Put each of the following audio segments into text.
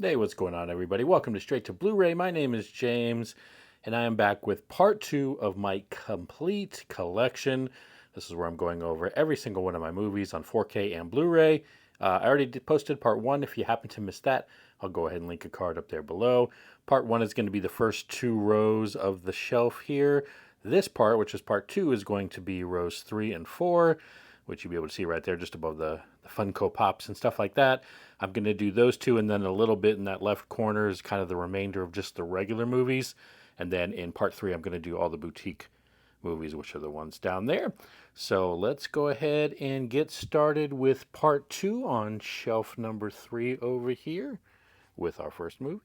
Hey, what's going on, everybody? Welcome to Straight to Blu-ray. My name is James, and I am back with part 2 of my complete collection. This is where I'm going over every single one of my movies on 4K and Blu-ray. I already posted part 1. If you happen to miss that, I'll go ahead and link a card up there below. Part 1 is going to be the first 2 rows of the shelf here. This part, which is part 2, is going to be rows 3 and 4, which you'll be able to see right there just above the Funko Pops and stuff like that. I'm going to do those 2, and then a little bit in that left corner is kind of the remainder of just the regular movies. And then in part 3, I'm going to do all the boutique movies, which are the ones down there. So let's go ahead and get started with part 2 on shelf number 3 over here with our first movie.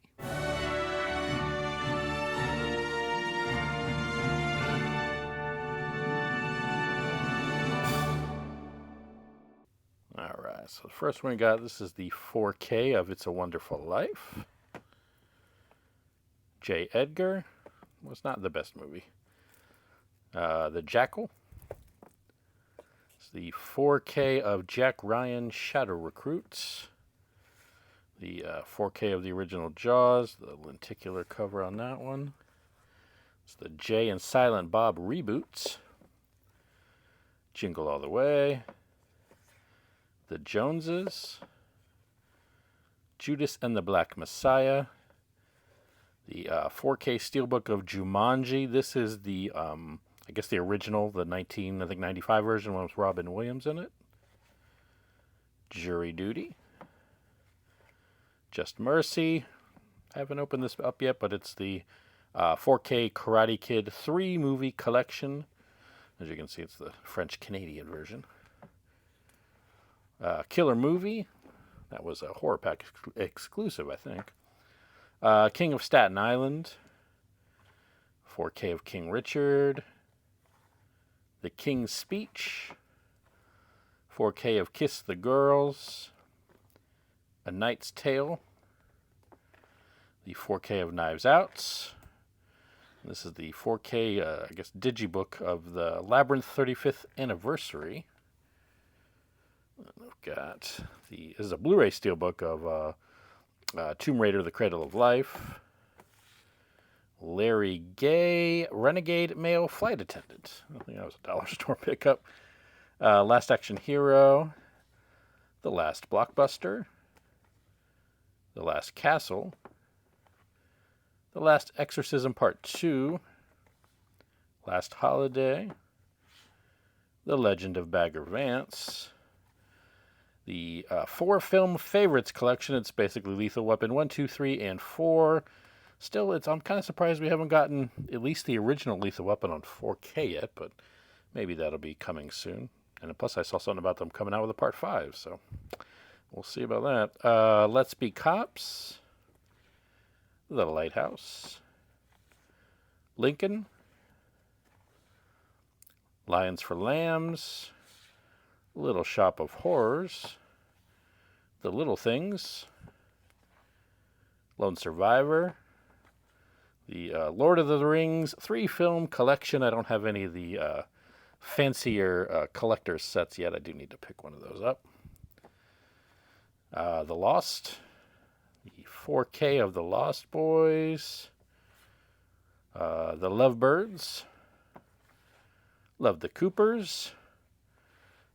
All right, so the first one we got, this is the 4K of It's a Wonderful Life. J. Edgar was not the best movie. The Jackal. It's the 4K of Jack Ryan Shadow Recruits. The 4K of the original Jaws, the lenticular cover on that one. It's the Jay and Silent Bob reboots. Jingle All the Way. The Joneses. Judas and the Black Messiah. The 4K Steelbook of Jumanji. This is the, I guess the original, the 95 version, one with Robin Williams in it. Jury Duty. Just Mercy. I haven't opened this up yet, but it's the 4K Karate Kid 3 movie collection. As you can see, it's the French-Canadian version. Killer Movie. That was a Horror Pack exclusive, I think. King of Staten Island. 4K of King Richard. The King's Speech. 4K of Kiss the Girls. A Knight's Tale. The 4K of Knives Out. This is the 4K, I guess, digibook of the Labyrinth 35th Anniversary. I've got this is a Blu-ray steelbook of Tomb Raider: The Cradle of Life. Larry Gay, Renegade Male Flight Attendant. I think that was a dollar store pickup. Last Action Hero. The Last Blockbuster. The Last Castle. The Last Exorcism Part 2. Last Holiday. The Legend of Bagger Vance. The 4 film favorites collection. It's basically Lethal Weapon 1, 2, 3, and 4. Still, I'm kind of surprised we haven't gotten at least the original Lethal Weapon on 4K yet, but maybe that'll be coming soon. And plus, I saw something about them coming out with a Part 5, so we'll see about that. Let's Be Cops. The Lighthouse. Lincoln. Lions for Lambs. Little Shop of Horrors. The Little Things. Lone Survivor. The Lord of the Rings 3 film collection. I don't have any of the fancier collector's sets yet. I do need to pick one of those up. The Lost. The 4K of The Lost Boys. The Lovebirds. Love the Coopers.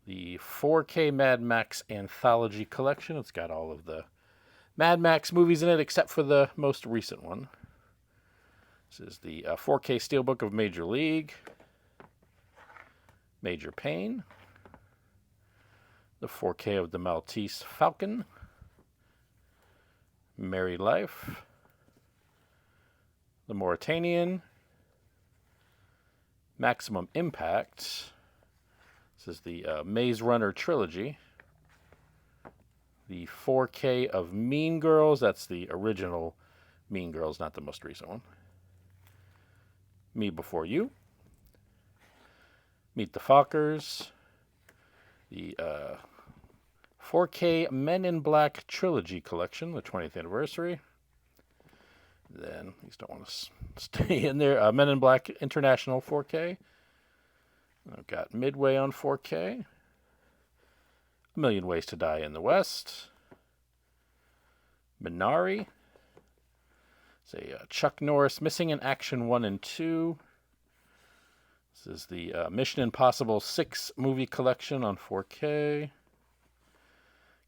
The 4K Mad Max Anthology Collection. It's got all of the Mad Max movies in it except for the most recent one. This is the 4K Steelbook of Major League. Major Payne. The 4K of the Maltese Falcon. Merry Life. The Mauritanian. Maximum Impact. This is the Maze Runner trilogy. The 4K of Mean Girls. That's the original Mean Girls, not the most recent one. Me Before You. Meet the Fockers. The 4K Men in Black trilogy collection, the 20th anniversary. Then, these don't want to stay in there. Men in Black International 4K. I've got Midway on 4K. A Million Ways to Die in the West. Minari. It's a Chuck Norris Missing in Action 1 and 2. This is the Mission Impossible 6 movie collection on 4K.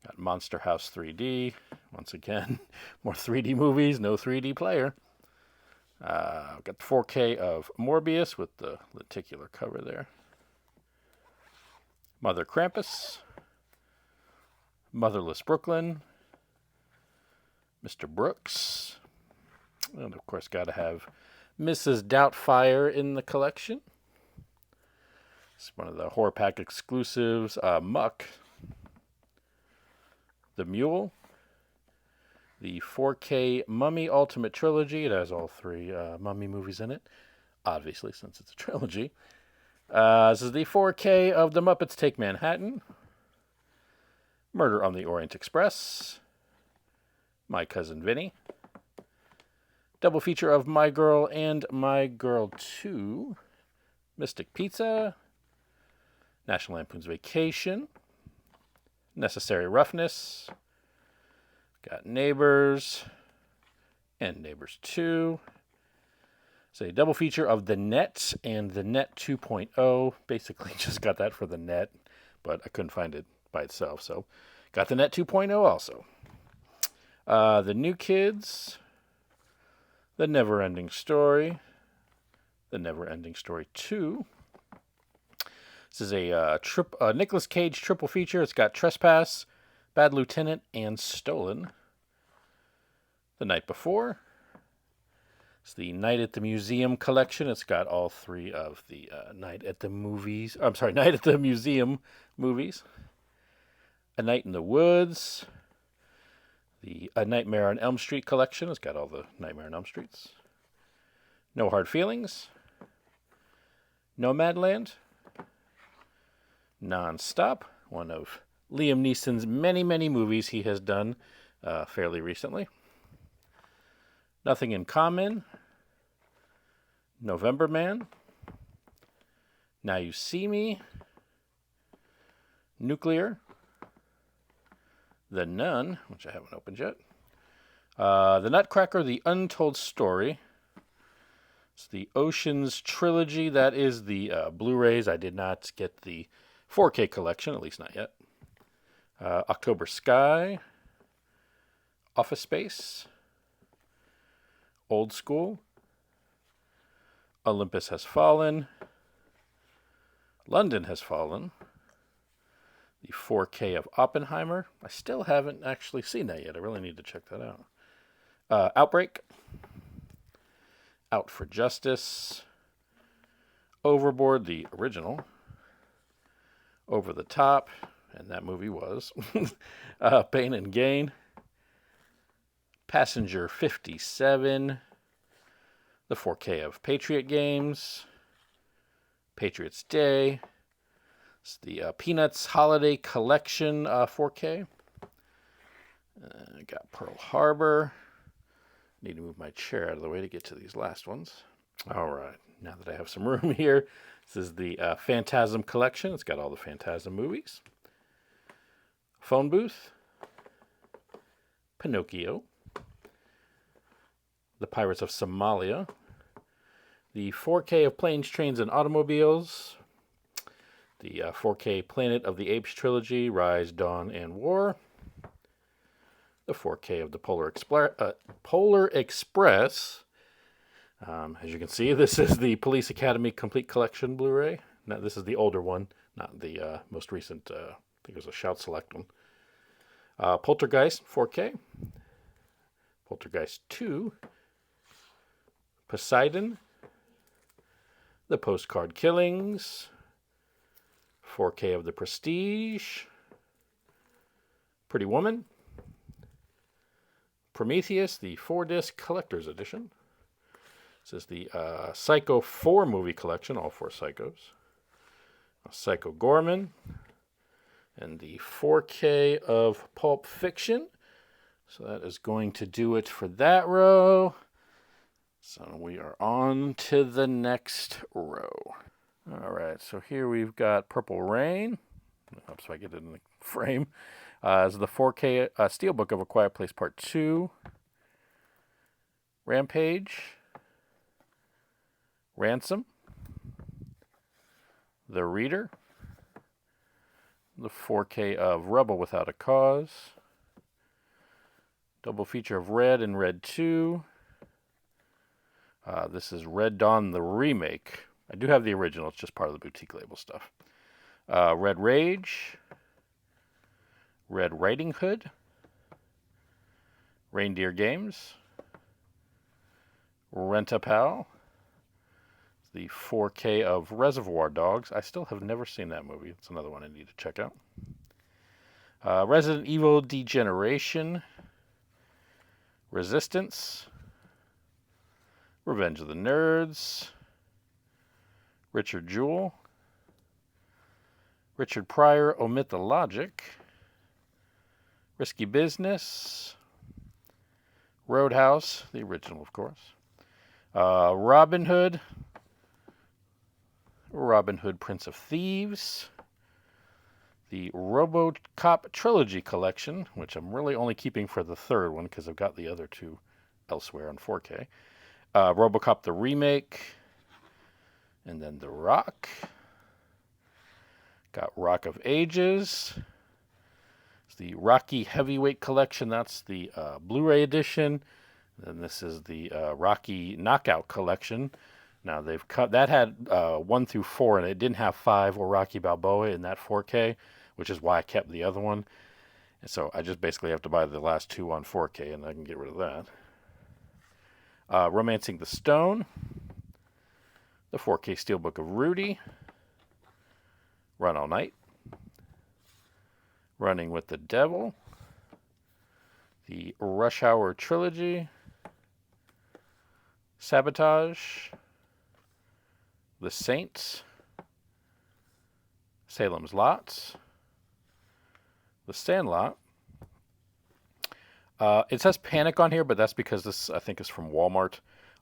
Got Monster House 3D. Once again, more 3D movies, no 3D player. Got the 4K of Morbius with the lenticular cover there. Mother Krampus. Motherless Brooklyn. Mr. Brooks. And of course, got to have Mrs. Doubtfire in the collection. It's one of the Horror Pack exclusives. Muck. The Mule. The 4K Mummy Ultimate Trilogy. It has all 3 Mummy movies in it, obviously, since it's a trilogy. This is the 4K of The Muppets Take Manhattan. Murder on the Orient Express. My Cousin Vinny. Double feature of My Girl and My Girl 2. Mystic Pizza. National Lampoon's Vacation. Necessary Roughness. Got Neighbors. And Neighbors 2. It's a double feature of The Net and The Net 2.0. Basically just got that for The Net, but I couldn't find it by itself, so got The Net 2.0 also. The New Kids. The Never-Ending Story. The Never-Ending Story 2. This is a Nicolas Cage triple feature. It's got Trespass, Bad Lieutenant, and Stolen. The Night Before. It's the Night at the Museum collection. It's got all 3 of the Night at the Museum movies. A Night in the Woods. The A Nightmare on Elm Street collection. It's got all the Nightmare on Elm Streets. No Hard Feelings. Nomadland. Non-Stop. One of Liam Neeson's many, many movies he has done fairly recently. Nothing in Common. November Man. Now You See Me. Nuclear. The Nun, which I haven't opened yet. The Nutcracker, The Untold Story. It's the Oceans Trilogy. That is the Blu-rays. I did not get the 4K collection, at least not yet. October Sky. Office Space. Old School. Olympus Has Fallen. London Has Fallen. The 4K of Oppenheimer. I still haven't actually seen that yet. I really need to check that out. Outbreak. Out for Justice. Overboard, the original. Over the Top, and that movie was. Pain and Gain. Passenger 57. The 4K of Patriot Games. Patriots Day. It's the Peanuts Holiday Collection 4K. I got Pearl Harbor. Need to move my chair out of the way to get to these last ones. All right, now that I have some room here, this is the Phantasm Collection. It's got all the Phantasm movies. Phone Booth. Pinocchio. The Pirates of Somalia. The 4K of Planes, Trains, and Automobiles. The 4K Planet of the Apes trilogy, Rise, Dawn, and War. The 4K of the Polar Express. As you can see, this is the Police Academy Complete Collection Blu-ray. Now, this is the older one, not the most recent. I think it was a Shout Select one. Poltergeist 4K. Poltergeist 2. Poseidon. The Postcard Killings. 4K of The Prestige. Pretty Woman. Prometheus, the 4-disc collector's edition. This is the Psycho 4 movie collection, all 4 Psychos. Psycho Gorman. And the 4K of Pulp Fiction. So that is going to do it for that row. So we are on to the next row. All right, so here we've got Purple Rain. Oops, if I get it in the frame. This is the 4K Steelbook of A Quiet Place Part 2. Rampage. Ransom. The Reader. The 4K of Rebel Without a Cause. Double feature of Red and Red 2. This is Red Dawn, the remake. I do have the original. It's just part of the boutique label stuff. Red Rage. Red Riding Hood. Reindeer Games. Rent-A-Pal. The 4K of Reservoir Dogs. I still have never seen that movie. It's another one I need to check out. Resident Evil Degeneration. Resistance. Revenge of the Nerds. Richard Jewell. Richard Pryor, Omit the Logic. Risky Business. Roadhouse, the original, of course. Robin Hood. Robin Hood, Prince of Thieves. The RoboCop Trilogy Collection, which I'm really only keeping for the third one because I've got the other two elsewhere on 4K. RoboCop the Remake. And then The Rock. Got Rock of Ages. It's the Rocky Heavyweight Collection. That's the Blu-ray edition. And this is the Rocky Knockout Collection. Now they've cut that had 1 through 4, and it didn't have 5 or Rocky Balboa in that 4K, which is why I kept the other one. And so I just basically have to buy the last 2 on 4K, and I can get rid of that. Romancing the Stone. The 4K Steelbook of Rudy. Run All Night. Running with the Devil. The Rush Hour Trilogy. Sabotage. The Saints. Salem's Lot. The Sandlot. It says Panic on here, but that's because this, I think, is from Walmart.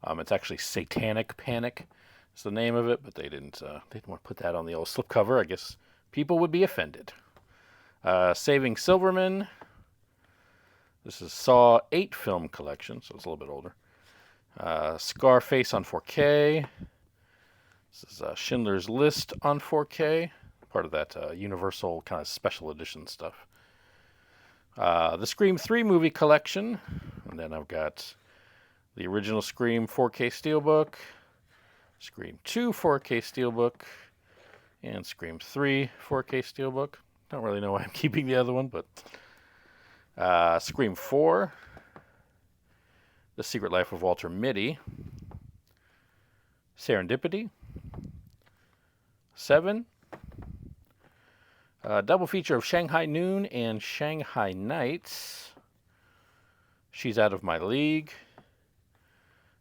It's actually Satanic Panic. It's the name of it, but they didn't want to put that on the old slipcover. I guess people would be offended. Saving Silverman. This is Saw 8 film collection, so it's a little bit older. Scarface on 4K. This is Schindler's List on 4K. Part of that Universal kind of special edition stuff. The Scream 3 movie collection. And then I've got the original Scream 4K Steelbook. Scream 2 4K Steelbook. And Scream 3 4K Steelbook. Don't really know why I'm keeping the other one, but... Scream 4. The Secret Life of Walter Mitty. Serendipity. 7. Double feature of Shanghai Noon and Shanghai Nights. She's Out of My League.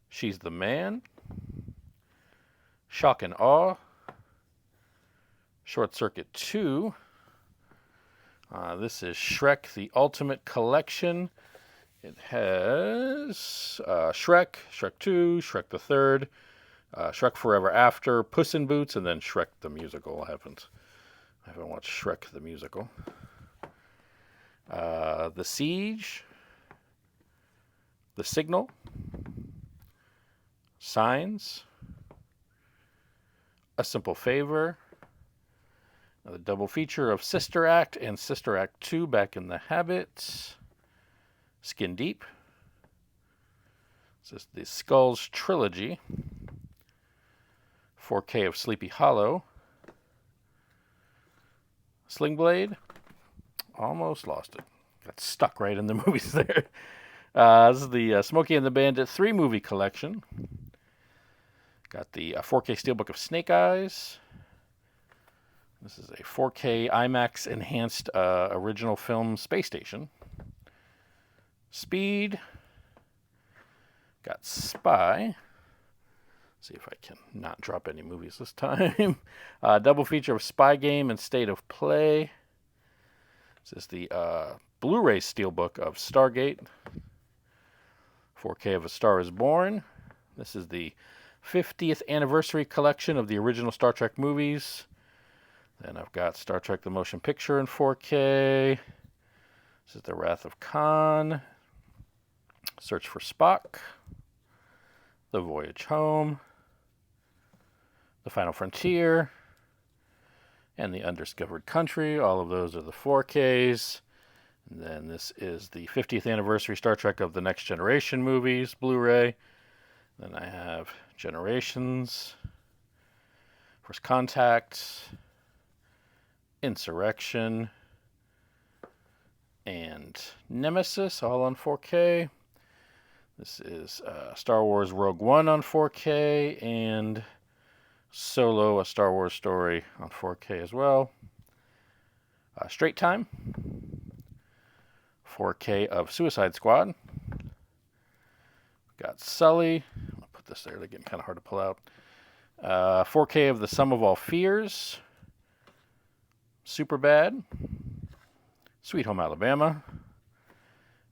She's the Man. Shock and Awe. Short Circuit 2. This is Shrek, the Ultimate Collection. It has Shrek, Shrek 2, Shrek the Third, Shrek Forever After, Puss in Boots, and then Shrek the Musical. I haven't watched Shrek the Musical. The Siege. The Signal. Signs. A Simple Favor. The double feature of Sister Act and Sister Act 2, Back in the Habit. Skin Deep. This is the Skulls Trilogy. 4K of Sleepy Hollow. Sling Blade. Almost lost it. Got stuck right in the movies there. This is the Smokey and the Bandit 3 movie collection. Got the 4K Steelbook of Snake Eyes. This is a 4K IMAX enhanced original film Space Station. Speed. Got Spy. See if I can not drop any movies this time. Double feature of Spy Game and State of Play. This is the Blu-ray Steelbook of Stargate. 4K of A Star is Born. This is the 50th anniversary collection of the original Star Trek movies. Then I've got Star Trek The Motion Picture in 4K. This is The Wrath of Khan, Search for Spock, The Voyage Home, The Final Frontier, and The Undiscovered Country. All of those are the 4Ks. And then this is the 50th anniversary Star Trek of the Next Generation movies, Blu-ray. Then I have Generations, First Contact, Insurrection, and Nemesis, all on 4K. This is Star Wars Rogue One on 4K, and Solo, A Star Wars Story on 4K as well. Straight Time, 4K of Suicide Squad. Got Sully. I'll put this there. They're getting kind of hard to pull out. 4K of The Sum of All Fears. Superbad. Sweet Home Alabama.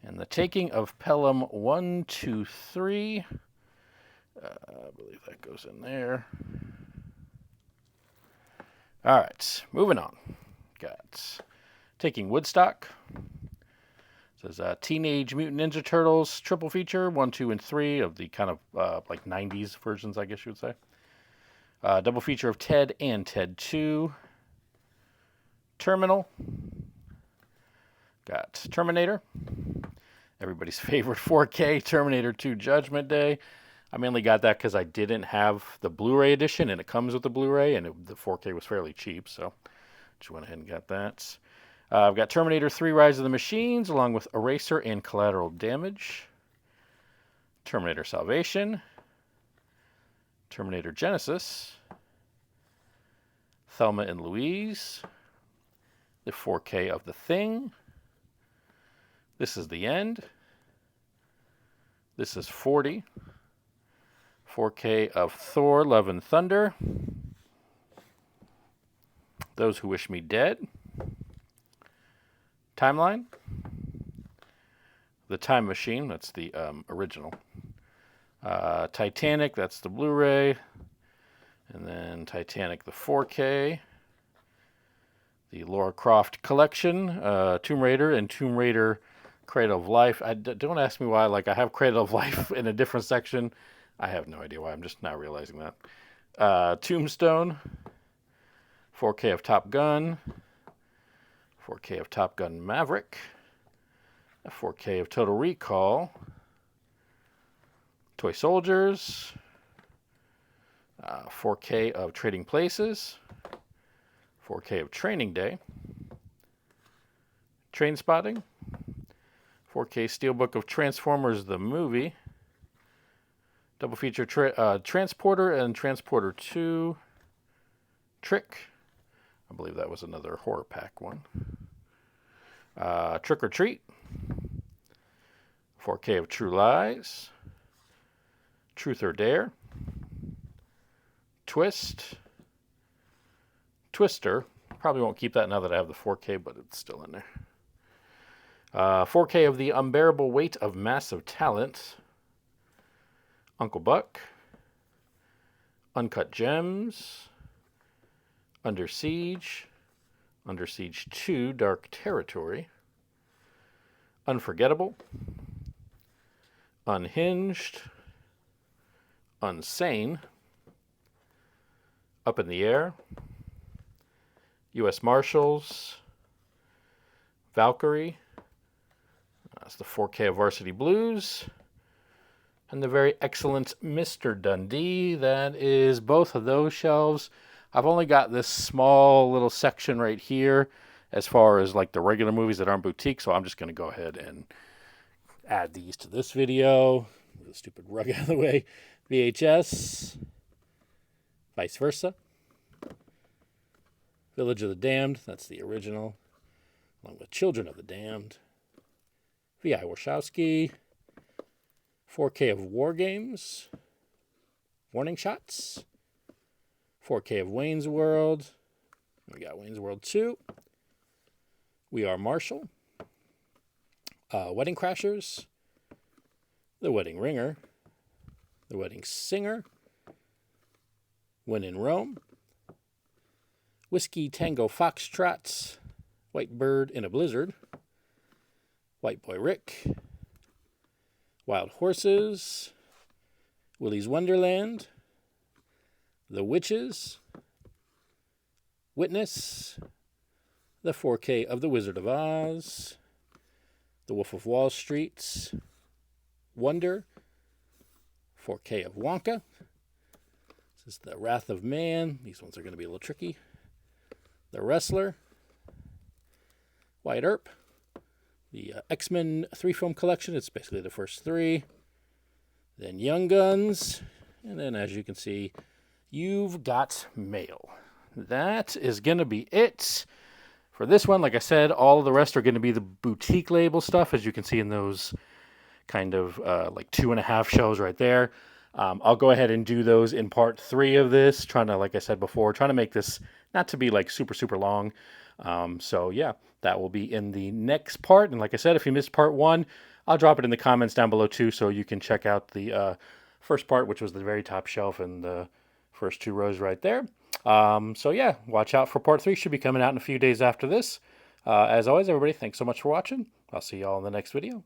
And The Taking of Pelham 1, 2, 3. I believe that goes in there. All right, moving on. Got Taking Woodstock. It says Teenage Mutant Ninja Turtles triple feature, 1, 2, and 3 of the kind of like 90s versions, I guess you would say. Double feature of Ted and Ted 2. Terminal. Got Terminator. Everybody's favorite 4K, Terminator 2 Judgment Day. I mainly got that because I didn't have the Blu-ray edition, and it comes with the Blu-ray, and the 4K was fairly cheap, so just went ahead and got that. I've got Terminator 3 Rise of the Machines, along with Eraser and Collateral Damage. Terminator Salvation. Terminator Genesis. Thelma and Louise. The 4K of The Thing. This is The End. This is 40. 4K of Thor, Love and Thunder. Those Who Wish Me Dead. Timeline. The Time Machine, that's the original. Titanic, that's the Blu-ray. And then Titanic, the 4K. The Lara Croft Collection, Tomb Raider and Tomb Raider Cradle of Life. Don't ask me why. Like, I have Cradle of Life in a different section. I have no idea why. I'm just now realizing that. Tombstone. 4K of Top Gun. 4K of Top Gun Maverick. A 4K of Total Recall. Toy Soldiers. 4K of Trading Places. 4K of Training Day. Trainspotting. 4K Steelbook of Transformers the Movie. Double feature Transporter and Transporter 2. Trick. I believe that was another horror pack one. Trick or Treat. 4K of True Lies. Truth or Dare. Twist. Twister. Probably won't keep that now that I have the 4K, but it's still in there. 4K of The Unbearable Weight of Massive Talent. Uncle Buck. Uncut Gems. Under Siege. Under Siege 2, Dark Territory. Unforgettable. Unhinged. Unsane. Up in the Air. U.S. Marshals. Valkyrie. That's the 4K of Varsity Blues. And the very excellent Mr. Dundee. That is both of those shelves. I've only got this small little section right here as far as like the regular movies that aren't boutique, so I'm just going to go ahead and add these to this video. Move the stupid rug out of the way. VHS. Vice Versa. Village of the Damned, that's the original, along with Children of the Damned. V.I. Warshawski. 4K of War Games. Warning Shots. 4K of Wayne's World. We got Wayne's World 2. We Are Marshall. Wedding Crashers. The Wedding Ringer. The Wedding Singer. When in Rome. Whiskey Tango Foxtrots. White Bird in a Blizzard. White Boy Rick, Wild Horses, Willy's Wonderland, The Witches, Witness, the 4K of The Wizard of Oz, The Wolf of Wall Street, Wonder, 4K of Wonka. This is The Wrath of Man. These ones are going to be a little tricky. The Wrestler, Wyatt Earp, the X-Men 3-film collection. It's basically the first 3. Then Young Guns. And then, as you can see, You've Got Mail. That is going to be it for this one. Like I said, all of the rest are going to be the boutique label stuff, as you can see in those kind of like 2.5 shelves right there. I'll go ahead and do those in part 3 of this, trying to, like I said before, trying to make this not to be like super, super long. So yeah, that will be in the next part. And like I said, if you missed part 1, I'll drop it in the comments down below too, so you can check out the first part, which was the very top shelf and the first 2 rows right there. So yeah, watch out for part 3. Should be coming out in a few days after this. As always, everybody, thanks so much for watching. I'll see you all in the next video.